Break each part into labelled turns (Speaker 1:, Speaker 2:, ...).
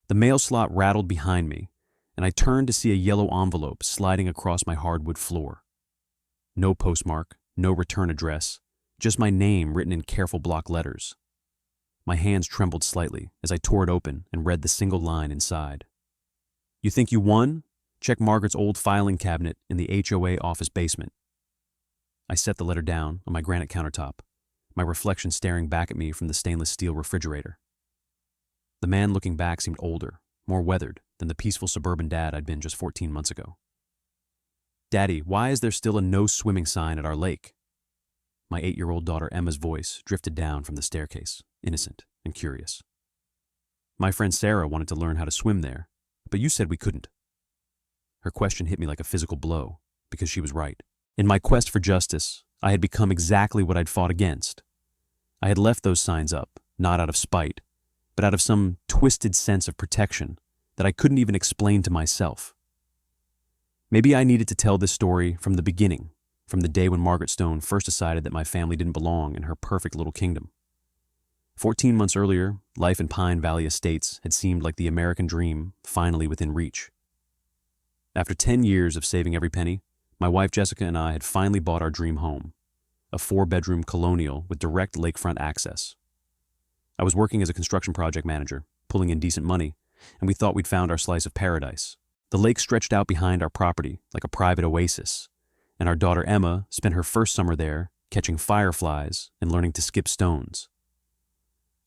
Speaker 1: The mail slot rattled behind me, and I turned to see a yellow envelope sliding across my hardwood floor. No postmark, no return address, just my name written in careful block letters. My hands trembled slightly as I tore it open and read the single line inside. "You think you won? Check Margaret's old filing cabinet in the HOA office basement." I set the letter down on my granite countertop, my reflection staring back at me from the stainless steel refrigerator. The man looking back seemed older, more weathered than the peaceful suburban dad I'd been just 14 months ago. "Daddy, why is there still a no swimming sign at our lake?" My 8-year-old daughter Emma's voice drifted down from the staircase, innocent and curious. "My friend Sarah wanted to learn how to swim there, but you said we couldn't." Her question hit me like a physical blow, because she was right. In my quest for justice, I had become exactly what I'd fought against. I had left those signs up, not out of spite, but out of some twisted sense of protection that I couldn't even explain to myself. Maybe I needed to tell this story from the beginning, from the day when Margaret Stone first decided that my family didn't belong in her perfect little kingdom. 14 months earlier, life in Pine Valley Estates had seemed like the American dream finally within reach. After 10 years of saving every penny, my wife Jessica and I had finally bought our dream home, a 4-bedroom colonial with direct lakefront access. I was working as a construction project manager, pulling in decent money, and we thought we'd found our slice of paradise. The lake stretched out behind our property like a private oasis, and our daughter Emma spent her first summer there catching fireflies and learning to skip stones.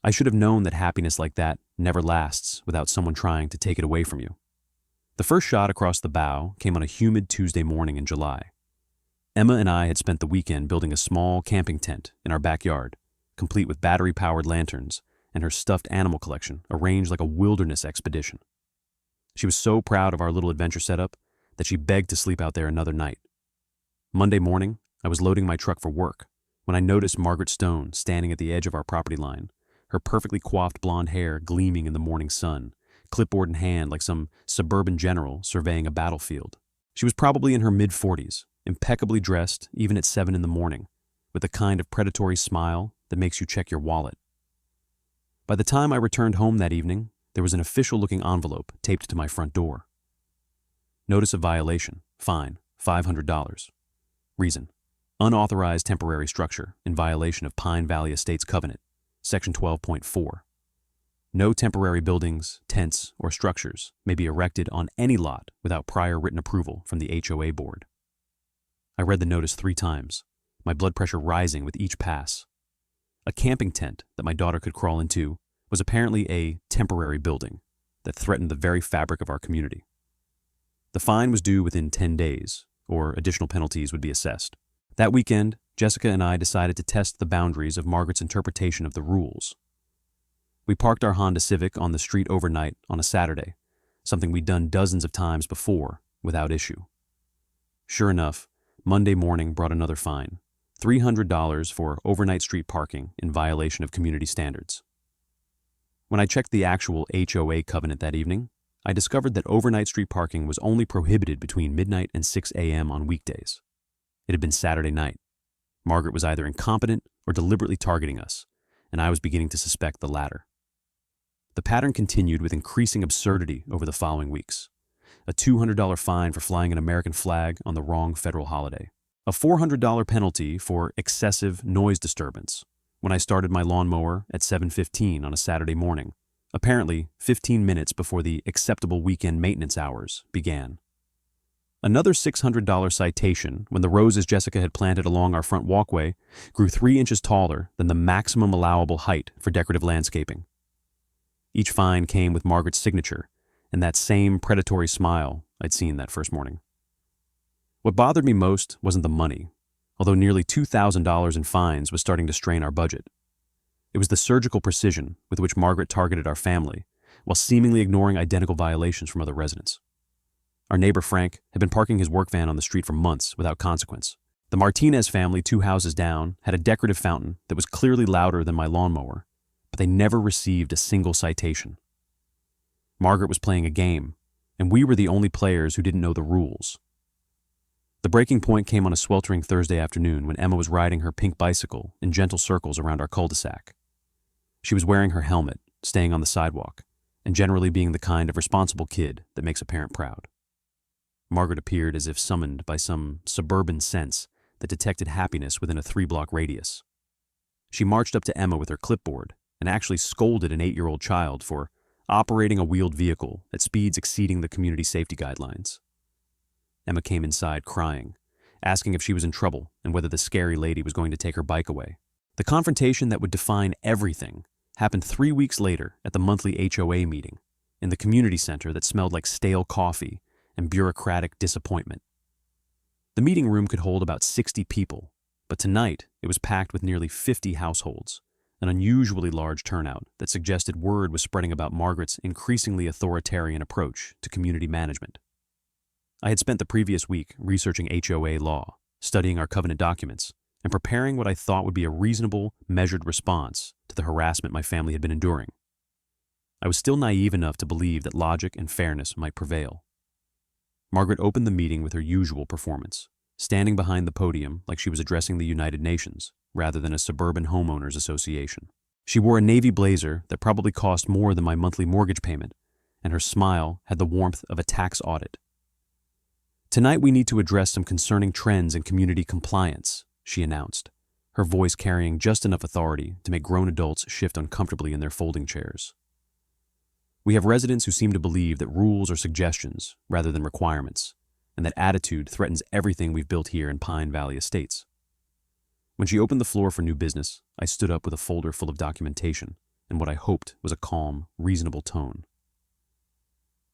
Speaker 1: I should have known that happiness like that never lasts without someone trying to take it away from you. The first shot across the bow came on a humid Tuesday morning in July. Emma and I had spent the weekend building a small camping tent in our backyard, complete with battery-powered lanterns and her stuffed animal collection arranged like a wilderness expedition. She was so proud of our little adventure setup that she begged to sleep out there another night. Monday morning, I was loading my truck for work when I noticed Margaret Stone standing at the edge of our property line, her perfectly coiffed blonde hair gleaming in the morning sun, clipboard in hand like some suburban general surveying a battlefield. She was probably in her mid-40s, impeccably dressed even at 7 in the morning, with a kind of predatory smile that makes you check your wallet. By the time I returned home that evening, there was an official-looking envelope taped to my front door. Notice of violation, fine, $500. Reason: unauthorized temporary structure in violation of Pine Valley Estates Covenant, Section 12.4. No temporary buildings, tents, or structures may be erected on any lot without prior written approval from the HOA board. I read the notice 3 times, my blood pressure rising with each pass. A camping tent that my daughter could crawl into was apparently a temporary building that threatened the very fabric of our community. The fine was due within 10 days, or additional penalties would be assessed. That weekend, Jessica and I decided to test the boundaries of Margaret's interpretation of the rules. We parked our Honda Civic on the street overnight on a Saturday, something we'd done dozens of times before without issue. Sure enough, Monday morning brought another fine, $300 for overnight street parking in violation of community standards. When I checked the actual HOA covenant that evening, I discovered that overnight street parking was only prohibited between midnight and 6 a.m. on weekdays. It had been Saturday night. Margaret was either incompetent or deliberately targeting us, and I was beginning to suspect the latter. The pattern continued with increasing absurdity over the following weeks. A $200 fine for flying an American flag on the wrong federal holiday. A $400 penalty for excessive noise disturbance when I started my lawnmower at 7:15 on a Saturday morning, apparently 15 minutes before the acceptable weekend maintenance hours began. Another $600 citation when the roses Jessica had planted along our front walkway grew 3 inches taller than the maximum allowable height for decorative landscaping. Each fine came with Margaret's signature and that same predatory smile I'd seen that first morning. What bothered me most wasn't the money, although nearly $2,000 in fines was starting to strain our budget. It was the surgical precision with which Margaret targeted our family, while seemingly ignoring identical violations from other residents. Our neighbor Frank had been parking his work van on the street for months without consequence. The Martinez family 2 houses down had a decorative fountain that was clearly louder than my lawnmower, but they never received a single citation. Margaret was playing a game, and we were the only players who didn't know the rules. The breaking point came on a sweltering Thursday afternoon when Emma was riding her pink bicycle in gentle circles around our cul-de-sac. She was wearing her helmet, staying on the sidewalk, and generally being the kind of responsible kid that makes a parent proud. Margaret appeared as if summoned by some suburban sense that detected happiness within a 3-block radius. She marched up to Emma with her clipboard and actually scolded an 8-year-old child for operating a wheeled vehicle at speeds exceeding the community safety guidelines. Emma came inside crying, asking if she was in trouble and whether the scary lady was going to take her bike away. The confrontation that would define everything happened 3 weeks later at the monthly HOA meeting in the community center that smelled like stale coffee and bureaucratic disappointment. The meeting room could hold about 60 people, but tonight it was packed with nearly 50 households, an unusually large turnout that suggested word was spreading about Margaret's increasingly authoritarian approach to community management. I had spent the previous week researching HOA law, studying our covenant documents, and preparing what I thought would be a reasonable, measured response to the harassment my family had been enduring. I was still naive enough to believe that logic and fairness might prevail. Margaret opened the meeting with her usual performance, standing behind the podium like she was addressing the United Nations rather than a suburban homeowners association. She wore a navy blazer that probably cost more than my monthly mortgage payment, and her smile had the warmth of a tax audit. "Tonight we need to address some concerning trends in community compliance," she announced, her voice carrying just enough authority to make grown adults shift uncomfortably in their folding chairs. "We have residents who seem to believe that rules are suggestions rather than requirements, and that attitude threatens everything we've built here in Pine Valley Estates." When she opened the floor for new business, I stood up with a folder full of documentation and what I hoped was a calm, reasonable tone.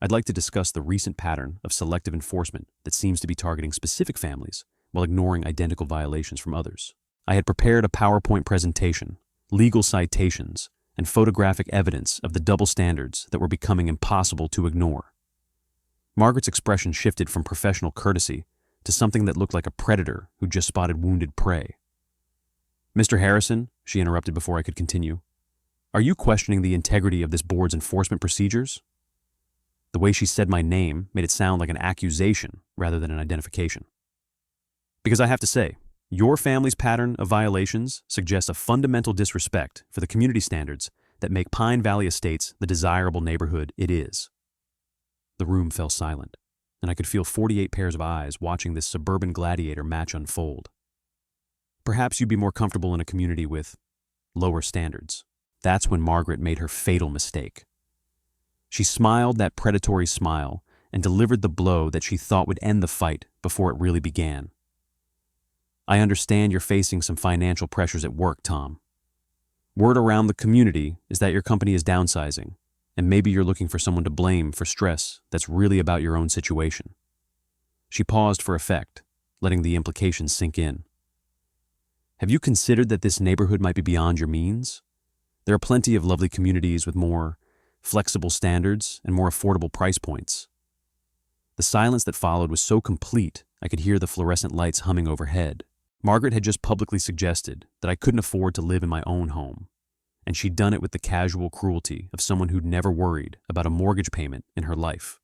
Speaker 1: "I'd like to discuss the recent pattern of selective enforcement that seems to be targeting specific families while ignoring identical violations from others." I had prepared a PowerPoint presentation, legal citations, and photographic evidence of the double standards that were becoming impossible to ignore. Margaret's expression shifted from professional courtesy to something that looked like a predator who just spotted wounded prey. "Mr. Harrison," she interrupted before I could continue, "are you questioning the integrity of this board's enforcement procedures?" The way she said my name made it sound like an accusation rather than an identification. "Because I have to say, your family's pattern of violations suggests a fundamental disrespect for the community standards that make Pine Valley Estates the desirable neighborhood it is." The room fell silent, and I could feel 48 pairs of eyes watching this suburban gladiator match unfold. "Perhaps you'd be more comfortable in a community with lower standards." That's when Margaret made her fatal mistake. She smiled that predatory smile and delivered the blow that she thought would end the fight before it really began. "I understand you're facing some financial pressures at work, Tom. Word around the community is that your company is downsizing, and maybe you're looking for someone to blame for stress that's really about your own situation." She paused for effect, letting the implications sink in. "Have you considered that this neighborhood might be beyond your means? There are plenty of lovely communities with more flexible standards and more affordable price points." The silence that followed was so complete I could hear the fluorescent lights humming overhead. Margaret had just publicly suggested that I couldn't afford to live in my own home, and she'd done it with the casual cruelty of someone who'd never worried about a mortgage payment in her life.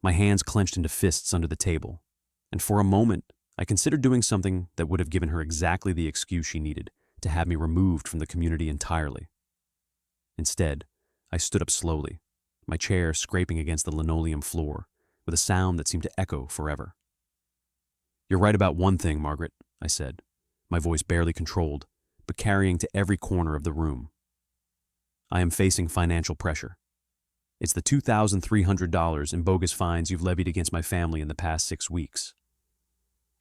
Speaker 1: My hands clenched into fists under the table, and for a moment I considered doing something that would have given her exactly the excuse she needed to have me removed from the community entirely. Instead, I stood up slowly, my chair scraping against the linoleum floor with a sound that seemed to echo forever. "You're right about one thing, Margaret," I said, my voice barely controlled, but carrying to every corner of the room. "I am facing financial pressure. It's the $2,300 in bogus fines you've levied against my family in the past 6 weeks."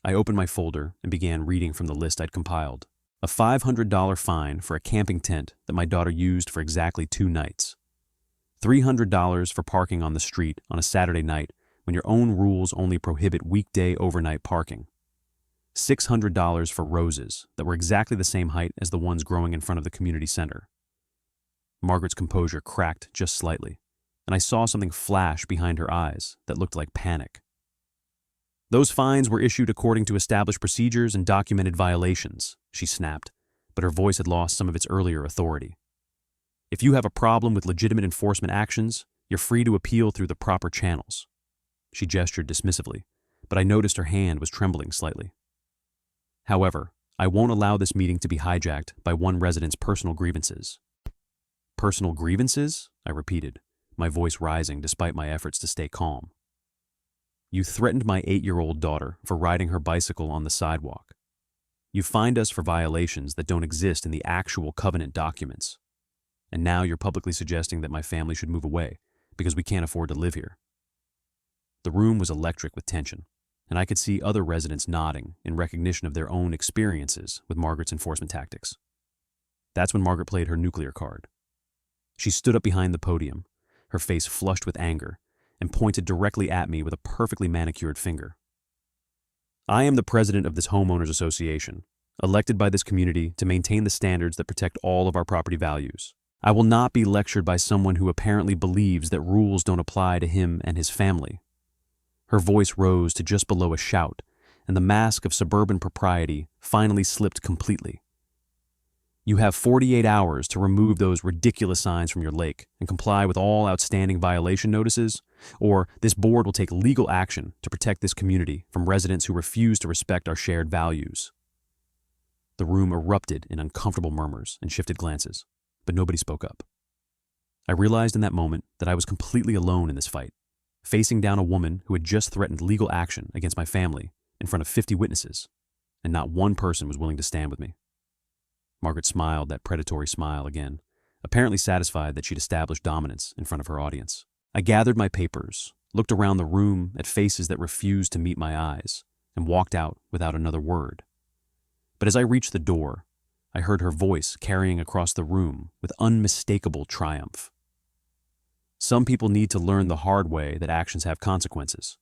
Speaker 1: I opened my folder and began reading from the list I'd compiled. A $500 fine for a camping tent that my daughter used for exactly 2 nights. $300 for parking on the street on a Saturday night when your own rules only prohibit weekday overnight parking. $600 for roses that were exactly the same height as the ones growing in front of the community center. Margaret's composure cracked just slightly, and I saw something flash behind her eyes that looked like panic. "Those fines were issued according to established procedures and documented violations," she snapped, but her voice had lost some of its earlier authority. "If you have a problem with legitimate enforcement actions, you're free to appeal through the proper channels." She gestured dismissively, but I noticed her hand was trembling slightly. "However, I won't allow this meeting to be hijacked by one resident's personal grievances." "Personal grievances?" I repeated, my voice rising despite my efforts to stay calm. You threatened my 8-year-old daughter for riding her bicycle on the sidewalk. You fined us for violations that don't exist in the actual covenant documents. And now you're publicly suggesting that my family should move away because we can't afford to live here. The room was electric with tension, and I could see other residents nodding in recognition of their own experiences with Margaret's enforcement tactics. That's when Margaret played her nuclear card. She stood up behind the podium, her face flushed with anger, and pointed directly at me with a perfectly manicured finger. I am the president of this homeowners association, elected by this community to maintain the standards that protect all of our property values. I will not be lectured by someone who apparently believes that rules don't apply to him and his family. Her voice rose to just below a shout, and the mask of suburban propriety finally slipped completely. You have 48 hours to remove those ridiculous signs from your lake and comply with all outstanding violation notices, or this board will take legal action to protect this community from residents who refuse to respect our shared values. The room erupted in uncomfortable murmurs and shifted glances, but nobody spoke up. I realized in that moment that I was completely alone in this fight, facing down a woman who had just threatened legal action against my family in front of 50 witnesses, and not one person was willing to stand with me. Margaret smiled that predatory smile again, apparently satisfied that she'd established dominance in front of her audience. I gathered my papers, looked around the room at faces that refused to meet my eyes, and walked out without another word. But as I reached the door, I heard her voice carrying across the room with unmistakable triumph. Some people need to learn the hard way that actions have consequences.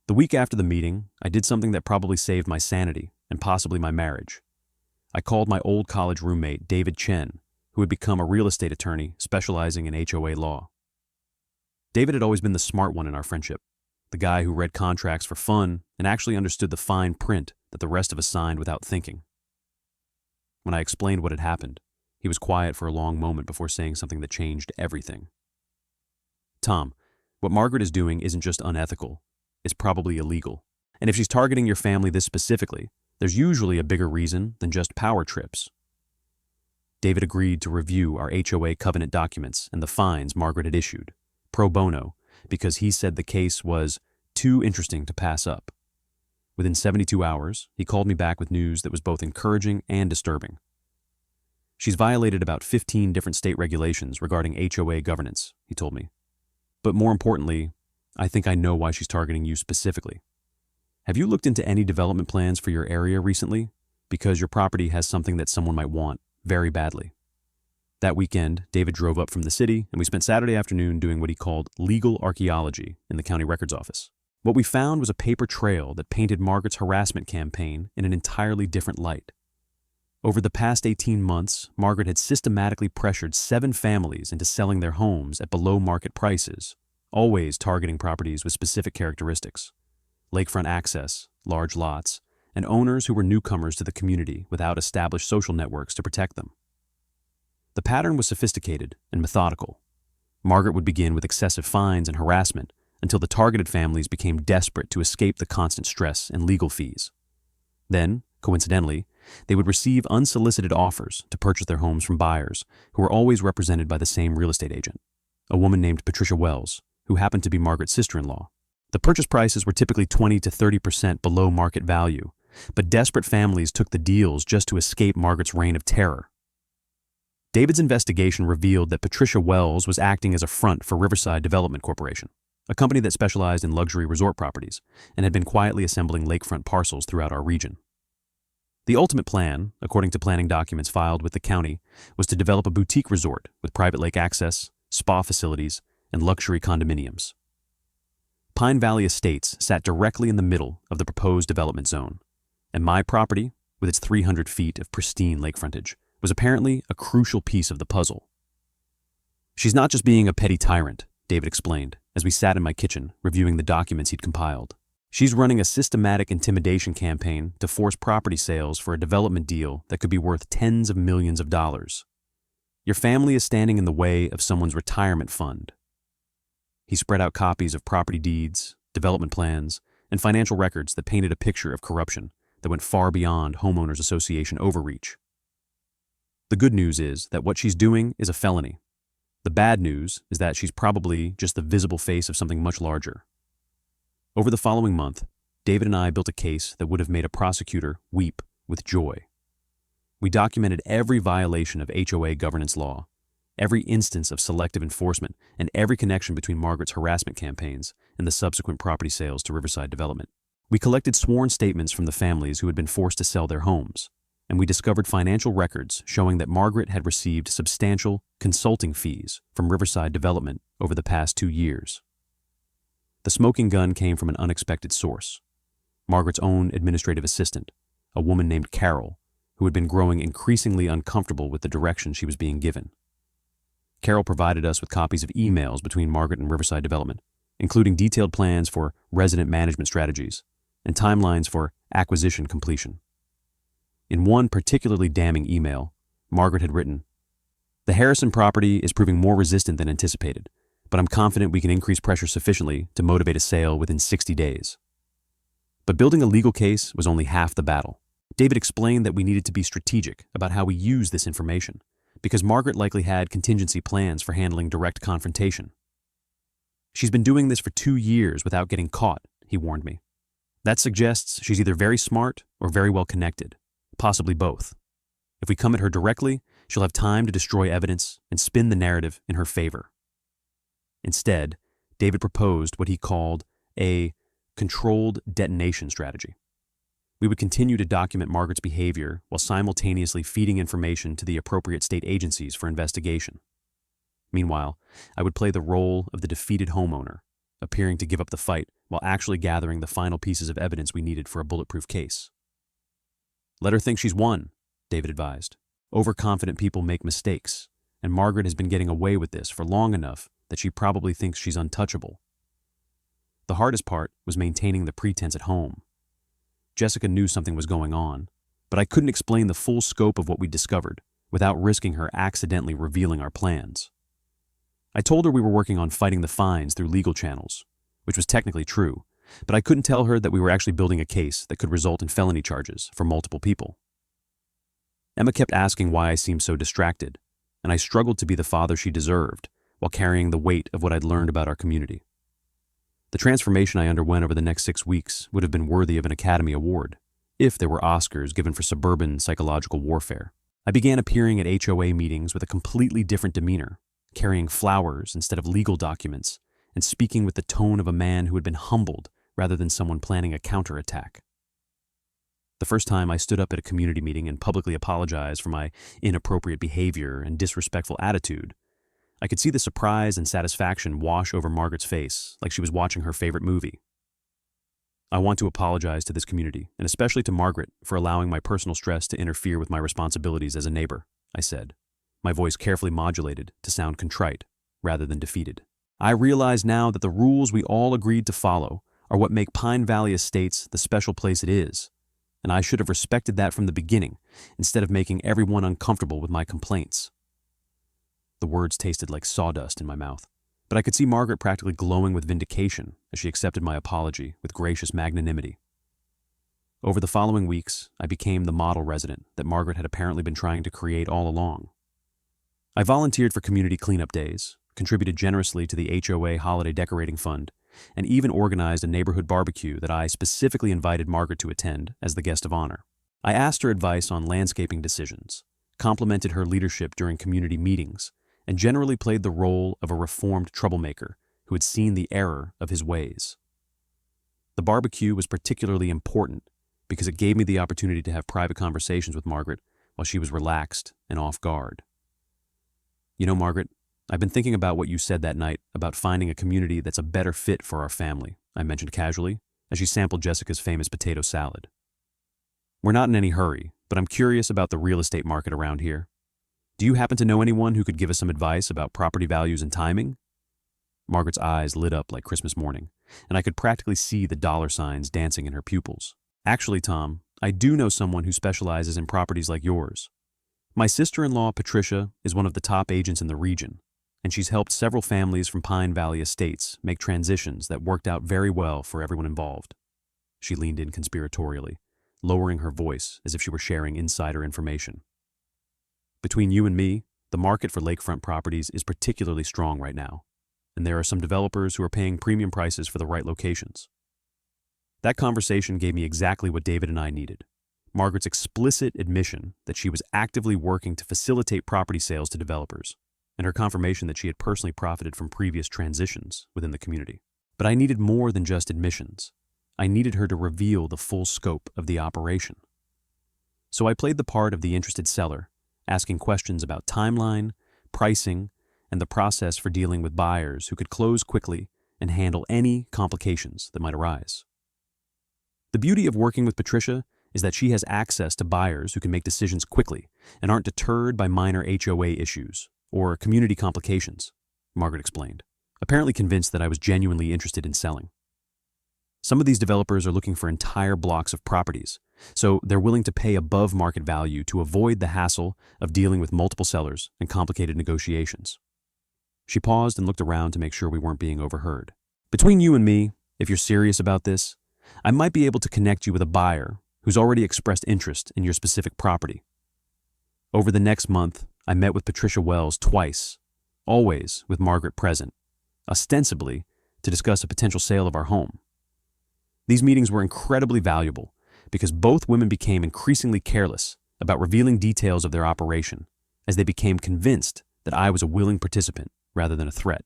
Speaker 1: The week after the meeting, I did something that probably saved my sanity and possibly my marriage. I called my old college roommate, David Chen, who had become a real estate attorney specializing in HOA law. David had always been the smart one in our friendship, the guy who read contracts for fun and actually understood the fine print that the rest of us signed without thinking. When I explained what had happened, he was quiet for a long moment before saying something that changed everything. Tom, what Margaret is doing isn't just unethical, it's probably illegal. And if she's targeting your family this specifically, there's usually a bigger reason than just power trips. David agreed to review our HOA covenant documents and the fines Margaret had issued, pro bono, because he said the case was too interesting to pass up. Within 72 hours, he called me back with news that was both encouraging and disturbing. She's violated about 15 different state regulations regarding HOA governance, he told me. But more importantly, I think I know why she's targeting you specifically. Have you looked into any development plans for your area recently? Because your property has something that someone might want very badly. That weekend, David drove up from the city, and we spent Saturday afternoon doing what he called legal archaeology in the county records office. What we found was a paper trail that painted Margaret's harassment campaign in an entirely different light. Over the past 18 months, Margaret had systematically pressured 7 families into selling their homes at below-market prices, always targeting properties with specific characteristics: lakefront access, large lots, and owners who were newcomers to the community without established social networks to protect them. The pattern was sophisticated and methodical. Margaret would begin with excessive fines and harassment until the targeted families became desperate to escape the constant stress and legal fees. Then, coincidentally, they would receive unsolicited offers to purchase their homes from buyers who were always represented by the same real estate agent, a woman named Patricia Wells, who happened to be Margaret's sister-in-law. The purchase prices were typically 20 to 30% below market value, but desperate families took the deals just to escape Margaret's reign of terror. David's investigation revealed that Patricia Wells was acting as a front for Riverside Development Corporation, a company that specialized in luxury resort properties and had been quietly assembling lakefront parcels throughout our region. The ultimate plan, according to planning documents filed with the county, was to develop a boutique resort with private lake access, spa facilities, and luxury condominiums. Pine Valley Estates sat directly in the middle of the proposed development zone, and my property, with its 300 feet of pristine lake frontage, was apparently a crucial piece of the puzzle. She's not just being a petty tyrant, David explained, as we sat in my kitchen reviewing the documents he'd compiled. She's running a systematic intimidation campaign to force property sales for a development deal that could be worth tens of millions of dollars. Your family is standing in the way of someone's retirement fund. He spread out copies of property deeds, development plans, and financial records that painted a picture of corruption that went far beyond homeowners association overreach. The good news is that what she's doing is a felony. The bad news is that she's probably just the visible face of something much larger. Over the following month, David and I built a case that would have made a prosecutor weep with joy. We documented every violation of HOA governance law, every instance of selective enforcement, and every connection between Margaret's harassment campaigns and the subsequent property sales to Riverside Development. We collected sworn statements from the families who had been forced to sell their homes, and we discovered financial records showing that Margaret had received substantial consulting fees from Riverside Development over the past 2 years. The smoking gun came from an unexpected source: Margaret's own administrative assistant, a woman named Carol, who had been growing increasingly uncomfortable with the direction she was being given. Carol provided us with copies of emails between Margaret and Riverside Development, including detailed plans for resident management strategies and timelines for acquisition completion. In one particularly damning email, Margaret had written, "The Harrison property is proving more resistant than anticipated, but I'm confident we can increase pressure sufficiently to motivate a sale within 60 days. But building a legal case was only half the battle. David explained that we needed to be strategic about how we use this information, because Margaret likely had contingency plans for handling direct confrontation. She's been doing this for 2 years without getting caught, he warned me. That suggests she's either very smart or very well connected, possibly both. If we come at her directly, she'll have time to destroy evidence and spin the narrative in her favor." Instead, David proposed what he called a controlled detonation strategy. We would continue to document Margaret's behavior while simultaneously feeding information to the appropriate state agencies for investigation. Meanwhile, I would play the role of the defeated homeowner, appearing to give up the fight while actually gathering the final pieces of evidence we needed for a bulletproof case. "Let her think she's won," David advised. "Overconfident people make mistakes, and Margaret has been getting away with this for long enough that she probably thinks she's untouchable." The hardest part was maintaining the pretense at home. Jessica knew something was going on, but I couldn't explain the full scope of what we'd discovered without risking her accidentally revealing our plans. I told her we were working on fighting the fines through legal channels, which was technically true, but I couldn't tell her that we were actually building a case that could result in felony charges for multiple people. Emma kept asking why I seemed so distracted, and I struggled to be the father she deserved while carrying the weight of what I'd learned about our community. The transformation I underwent over the next 6 weeks would have been worthy of an Academy Award, if there were Oscars given for suburban psychological warfare. I began appearing at HOA meetings with a completely different demeanor, carrying flowers instead of legal documents, and speaking with the tone of a man who had been humbled rather than someone planning a counterattack. The first time I stood up at a community meeting and publicly apologized for my inappropriate behavior and disrespectful attitude, I could see the surprise and satisfaction wash over Margaret's face like she was watching her favorite movie. "I want to apologize to this community, and especially to Margaret, for allowing my personal stress to interfere with my responsibilities as a neighbor," I said, my voice carefully modulated to sound contrite rather than defeated. "I realize now that the rules we all agreed to follow are what make Pine Valley Estates the special place it is, and I should have respected that from the beginning instead of making everyone uncomfortable with my complaints." The words tasted like sawdust in my mouth, but I could see Margaret practically glowing with vindication as she accepted my apology with gracious magnanimity. Over the following weeks, I became the model resident that Margaret had apparently been trying to create all along. I volunteered for community cleanup days, contributed generously to the HOA Holiday Decorating Fund, and even organized a neighborhood barbecue that I specifically invited Margaret to attend as the guest of honor. I asked her advice on landscaping decisions, complimented her leadership during community meetings, and generally played the role of a reformed troublemaker who had seen the error of his ways. The barbecue was particularly important because it gave me the opportunity to have private conversations with Margaret while she was relaxed and off guard. "You know, Margaret, I've been thinking about what you said that night about finding a community that's a better fit for our family," I mentioned casually as she sampled Jessica's famous potato salad. "We're not in any hurry, but I'm curious about the real estate market around here. Do you happen to know anyone who could give us some advice about property values and timing?" Margaret's eyes lit up like Christmas morning, and I could practically see the dollar signs dancing in her pupils. "Actually, Tom, I do know someone who specializes in properties like yours. My sister-in-law, Patricia, is one of the top agents in the region, and she's helped several families from Pine Valley Estates make transitions that worked out very well for everyone involved." She leaned in conspiratorially, lowering her voice as if she were sharing insider information. "Between you and me, The market for lakefront properties is particularly strong right now, and there are some developers who are paying premium prices for the right locations. That conversation gave me exactly what David and I needed. Margaret's explicit admission that she was actively working to facilitate property sales to developers, and her confirmation that she had personally profited from previous transitions within the community. But I needed more than just admissions. I needed her to reveal the full scope of the operation. So I played the part of the interested seller, asking questions about timeline, pricing, and the process for dealing with buyers who could close quickly and handle any complications that might arise. The beauty of working with Patricia is that she has access to buyers who can make decisions quickly and aren't deterred by minor HOA issues or community complications, Margaret explained, apparently convinced that I was genuinely interested in selling. Some of these developers are looking for entire blocks of properties, so they're willing to pay above market value to avoid the hassle of dealing with multiple sellers and complicated negotiations. She paused and looked around to make sure we weren't being overheard. Between you and me, if you're serious about this, I might be able to connect you with a buyer who's already expressed interest in your specific property. Over the next month, I met with Patricia Wells twice, always with Margaret present, ostensibly to discuss a potential sale of our home. These meetings were incredibly valuable because both women became increasingly careless about revealing details of their operation as they became convinced that I was a willing participant rather than a threat.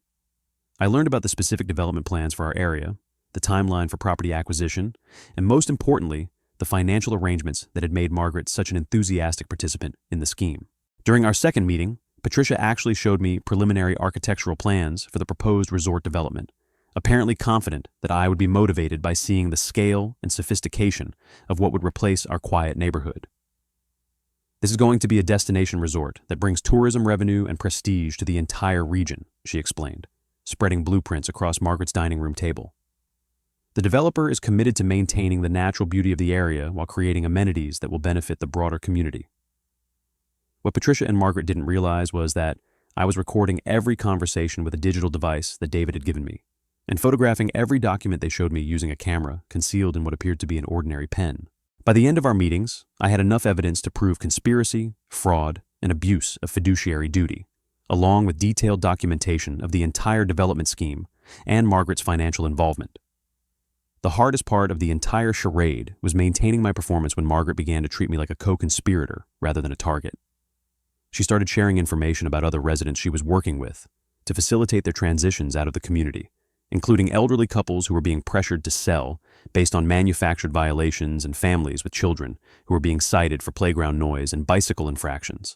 Speaker 1: I learned about the specific development plans for our area, the timeline for property acquisition, and most importantly, the financial arrangements that had made Margaret such an enthusiastic participant in the scheme. During our second meeting, Patricia actually showed me preliminary architectural plans for the proposed resort development, apparently confident that I would be motivated by seeing the scale and sophistication of what would replace our quiet neighborhood. This is going to be a destination resort that brings tourism revenue and prestige to the entire region, she explained, spreading blueprints across Margaret's dining room table. The developer is committed to maintaining the natural beauty of the area while creating amenities that will benefit the broader community. What Patricia and Margaret didn't realize was that I was recording every conversation with a digital device that David had given me, and photographing every document they showed me using a camera concealed in what appeared to be an ordinary pen. By the end of our meetings, I had enough evidence to prove conspiracy, fraud, and abuse of fiduciary duty, along with detailed documentation of the entire development scheme and Margaret's financial involvement. The hardest part of the entire charade was maintaining my performance when Margaret began to treat me like a co-conspirator rather than a target. She started sharing information about other residents she was working with to facilitate their transitions out of the community, including elderly couples who were being pressured to sell based on manufactured violations and families with children who were being cited for playground noise and bicycle infractions.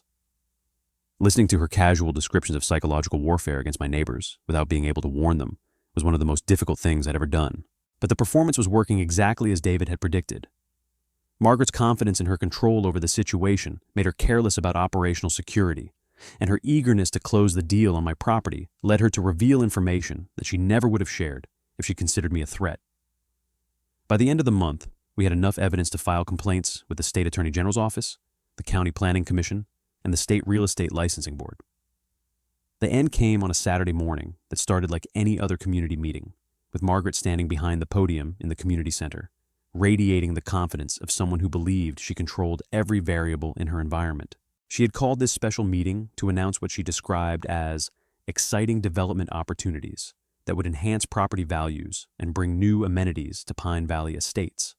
Speaker 1: Listening to her casual descriptions of psychological warfare against my neighbors without being able to warn them was one of the most difficult things I'd ever done. But the performance was working exactly as David had predicted. Margaret's confidence in her control over the situation made her careless about operational security, and her eagerness to close the deal on my property led her to reveal information that she never would have shared if she considered me a threat. By the end of the month, we had enough evidence to file complaints with the State Attorney General's office, the County Planning Commission, and the State Real Estate Licensing Board. The end came on a Saturday morning that started like any other community meeting, with Margaret standing behind the podium in the community center, radiating the confidence of someone who believed she controlled every variable in her environment. She had called this special meeting to announce what she described as exciting development opportunities that would enhance property values and bring new amenities to Pine Valley Estates.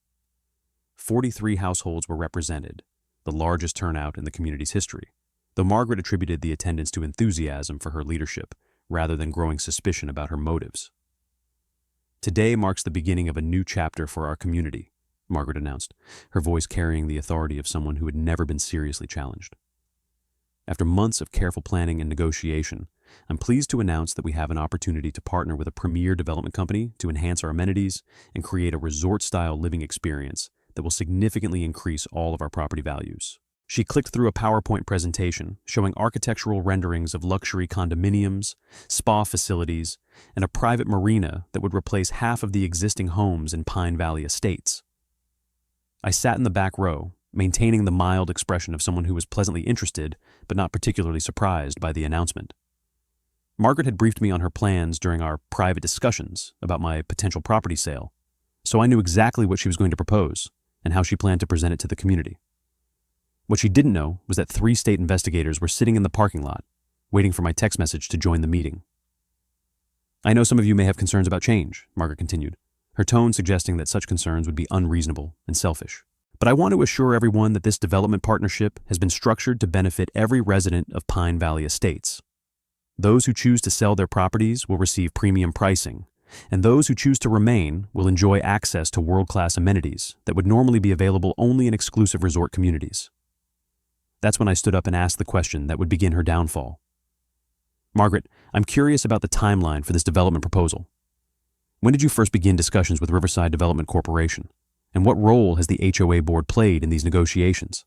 Speaker 1: 43 households were represented, the largest turnout in the community's history, though Margaret attributed the attendance to enthusiasm for her leadership rather than growing suspicion about her motives. Today marks the beginning of a new chapter for our community, Margaret announced, her voice carrying the authority of someone who had never been seriously challenged. After months of careful planning and negotiation, I'm pleased to announce that we have an opportunity to partner with a premier development company to enhance our amenities and create a resort-style living experience that will significantly increase all of our property values. She clicked through a PowerPoint presentation showing architectural renderings of luxury condominiums, spa facilities, and a private marina that would replace half of the existing homes in Pine Valley Estates. I sat in the back row, maintaining the mild expression of someone who was pleasantly interested but not particularly surprised by the announcement. Margaret had briefed me on her plans during our private discussions about my potential property sale, so I knew exactly what she was going to propose and how she planned to present it to the community. What she didn't know was that 3 state investigators were sitting in the parking lot, waiting for my text message to join the meeting. I know some of you may have concerns about change, Margaret continued, her tone suggesting that such concerns would be unreasonable and selfish. But I want to assure everyone that this development partnership has been structured to benefit every resident of Pine Valley Estates. Those who choose to sell their properties will receive premium pricing, and those who choose to remain will enjoy access to world-class amenities that would normally be available only in exclusive resort communities. That's when I stood up and asked the question that would begin her downfall. Margaret, I'm curious about the timeline for this development proposal. When did you first begin discussions with Riverside Development Corporation? And what role has the HOA board played in these negotiations?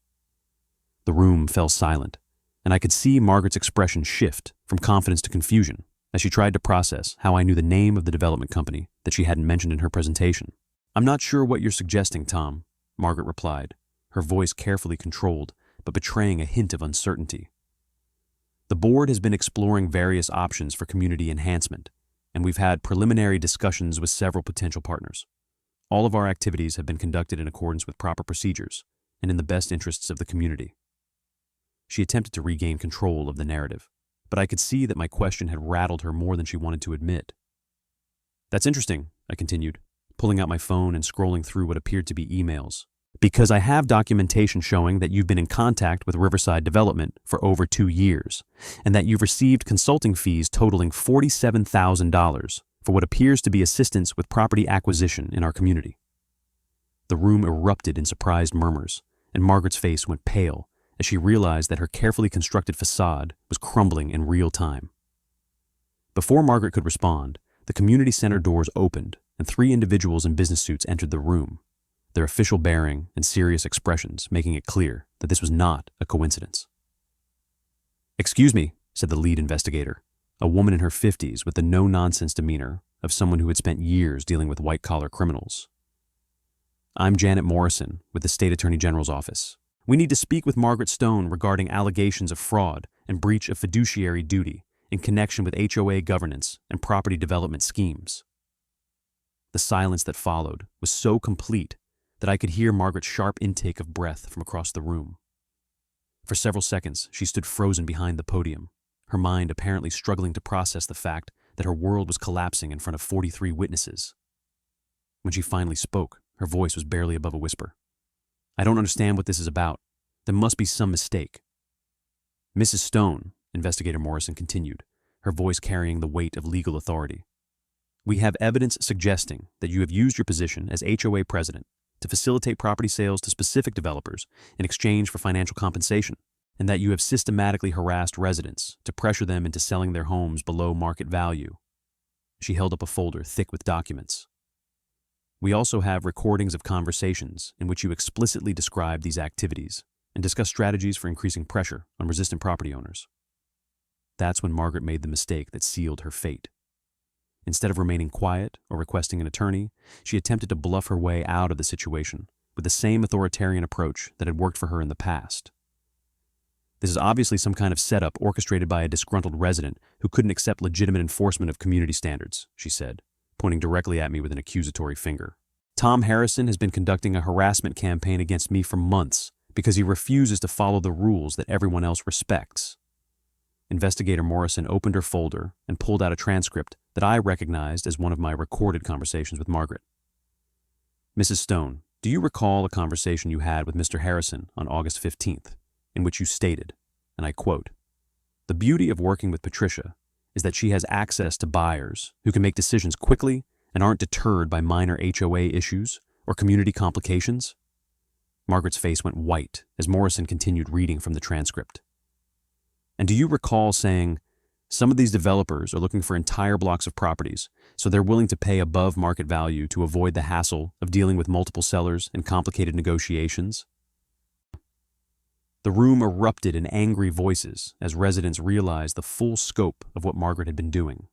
Speaker 1: The room fell silent, and I could see Margaret's expression shift from confidence to confusion as she tried to process how I knew the name of the development company that she hadn't mentioned in her presentation. I'm not sure what you're suggesting, Tom, Margaret replied, her voice carefully controlled, but betraying a hint of uncertainty. The board has been exploring various options for community enhancement, and we've had preliminary discussions with several potential partners. All of our activities have been conducted in accordance with proper procedures and in the best interests of the community. She attempted to regain control of the narrative, but I could see that my question had rattled her more than she wanted to admit. That's interesting, I continued, pulling out my phone and scrolling through what appeared to be emails, because I have documentation showing that you've been in contact with Riverside Development for over 2 years, and that you've received consulting fees totaling $47,000 for what appears to be assistance with property acquisition in our community. The room erupted in surprised murmurs, and Margaret's face went pale as she realized that her carefully constructed facade was crumbling in real time. Before Margaret could respond, the community center doors opened and 3 individuals in business suits entered the room, their official bearing and serious expressions making it clear that this was not a coincidence. "Excuse me," said the lead investigator, a woman in her 50s with the no-nonsense demeanor of someone who had spent years dealing with white-collar criminals. "I'm Janet Morrison with the State Attorney General's office. We need to speak with Margaret Stone regarding allegations of fraud and breach of fiduciary duty in connection with HOA governance and property development schemes." The silence that followed was so complete that I could hear Margaret's sharp intake of breath from across the room. For several seconds, she stood frozen behind the podium, her mind apparently struggling to process the fact that her world was collapsing in front of 43 witnesses. When she finally spoke, her voice was barely above a whisper. "I don't understand what this is about. There must be some mistake." "Mrs. Stone," Investigator Morrison continued, her voice carrying the weight of legal authority, "we have evidence suggesting that you have used your position as HOA president to facilitate property sales to specific developers in exchange for financial compensation, and that you have systematically harassed residents to pressure them into selling their homes below market value." She held up a folder thick with documents. "We also have recordings of conversations in which you explicitly describe these activities and discuss strategies for increasing pressure on resistant property owners." That's when Margaret made the mistake that sealed her fate. Instead of remaining quiet or requesting an attorney, she attempted to bluff her way out of the situation with the same authoritarian approach that had worked for her in the past. "This is obviously some kind of setup orchestrated by a disgruntled resident who couldn't accept legitimate enforcement of community standards," she said, pointing directly at me with an accusatory finger. "Tom Harrison has been conducting a harassment campaign against me for months because he refuses to follow the rules that everyone else respects." Investigator Morrison opened her folder and pulled out a transcript that I recognized as one of my recorded conversations with Margaret. "Mrs. Stone, do you recall a conversation you had with Mr. Harrison on August 15th, in which you stated, and I quote, 'The beauty of working with Patricia is that she has access to buyers who can make decisions quickly and aren't deterred by minor HOA issues or community complications?'" Margaret's face went white as Morrison continued reading from the transcript. "And do you recall saying, 'Some of these developers are looking for entire blocks of properties, so they're willing to pay above market value to avoid the hassle of dealing with multiple sellers and complicated negotiations?'" The room erupted in angry voices as residents realized the full scope of what Margaret had been doing.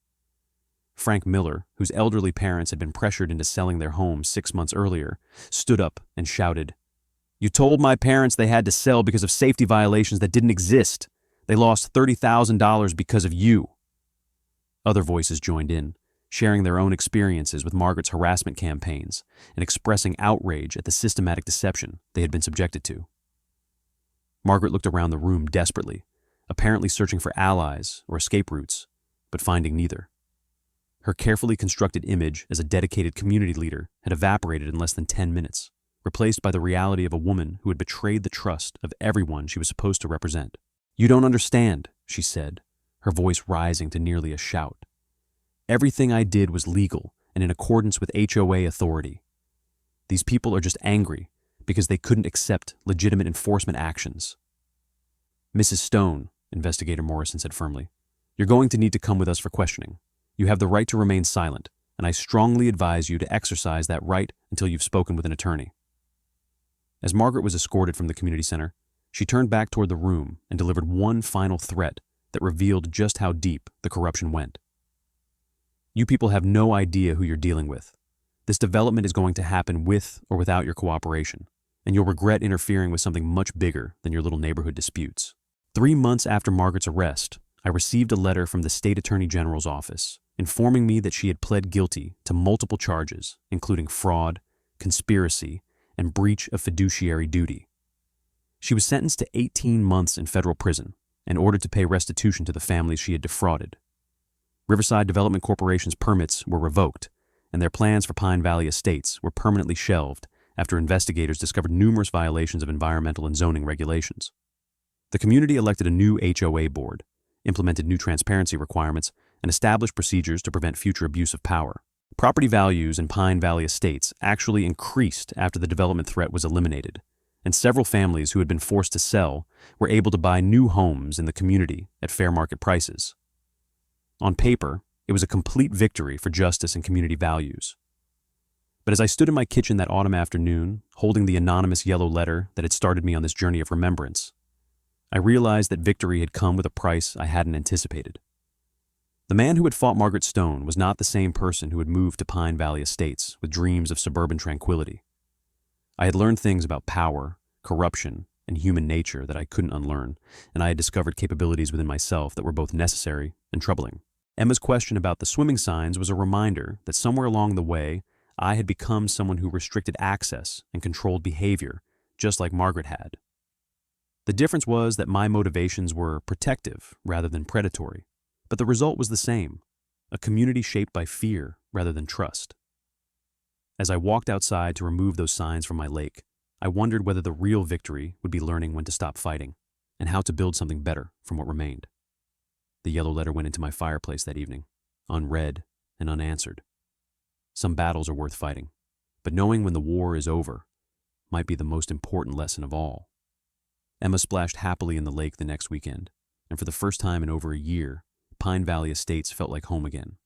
Speaker 1: Frank Miller, whose elderly parents had been pressured into selling their home 6 months earlier, stood up and shouted, "You told my parents they had to sell because of safety violations that didn't exist. They lost $30,000 because of you." Other voices joined in, sharing their own experiences with Margaret's harassment campaigns and expressing outrage at the systematic deception they had been subjected to. Margaret looked around the room desperately, apparently searching for allies or escape routes, but finding neither. Her carefully constructed image as a dedicated community leader had evaporated in less than 10 minutes, replaced by the reality of a woman who had betrayed the trust of everyone she was supposed to represent. "You don't understand," she said, her voice rising to nearly a shout. "Everything I did was legal and in accordance with HOA authority. These people are just angry because they couldn't accept legitimate enforcement actions." "Mrs. Stone," Investigator Morrison said firmly, "you're going to need to come with us for questioning. You have the right to remain silent, and I strongly advise you to exercise that right until you've spoken with an attorney." As Margaret was escorted from the community center, she turned back toward the room and delivered one final threat that revealed just how deep the corruption went. "You people have no idea who you're dealing with. This development is going to happen with or without your cooperation, and you'll regret interfering with something much bigger than your little neighborhood disputes." 3 months after Margaret's arrest, I received a letter from the State Attorney General's office informing me that she had pled guilty to multiple charges, including fraud, conspiracy, and breach of fiduciary duty. She was sentenced to 18 months in federal prison and ordered to pay restitution to the families she had defrauded. Riverside Development Corporation's permits were revoked, and their plans for Pine Valley Estates were permanently shelved after investigators discovered numerous violations of environmental and zoning regulations. The community elected a new HOA board, implemented new transparency requirements, and established procedures to prevent future abuse of power. Property values in Pine Valley Estates actually increased after the development threat was eliminated, and several families who had been forced to sell were able to buy new homes in the community at fair market prices. On paper, it was a complete victory for justice and community values. But as I stood in my kitchen that autumn afternoon, holding the anonymous yellow letter that had started me on this journey of remembrance, I realized that victory had come with a price I hadn't anticipated. The man who had fought Margaret Stone was not the same person who had moved to Pine Valley Estates with dreams of suburban tranquility. I had learned things about power, corruption, and human nature that I couldn't unlearn, and I had discovered capabilities within myself that were both necessary and troubling. Emma's question about the swimming signs was a reminder that somewhere along the way, I had become someone who restricted access and controlled behavior, just like Margaret had. The difference was that my motivations were protective rather than predatory, but the result was the same, a community shaped by fear rather than trust. As I walked outside to remove those signs from my lake, I wondered whether the real victory would be learning when to stop fighting and how to build something better from what remained. The yellow letter went into my fireplace that evening, unread and unanswered. Some battles are worth fighting, but knowing when the war is over might be the most important lesson of all. Emma splashed happily in the lake the next weekend, and for the first time in over a year, Pine Valley Estates felt like home again.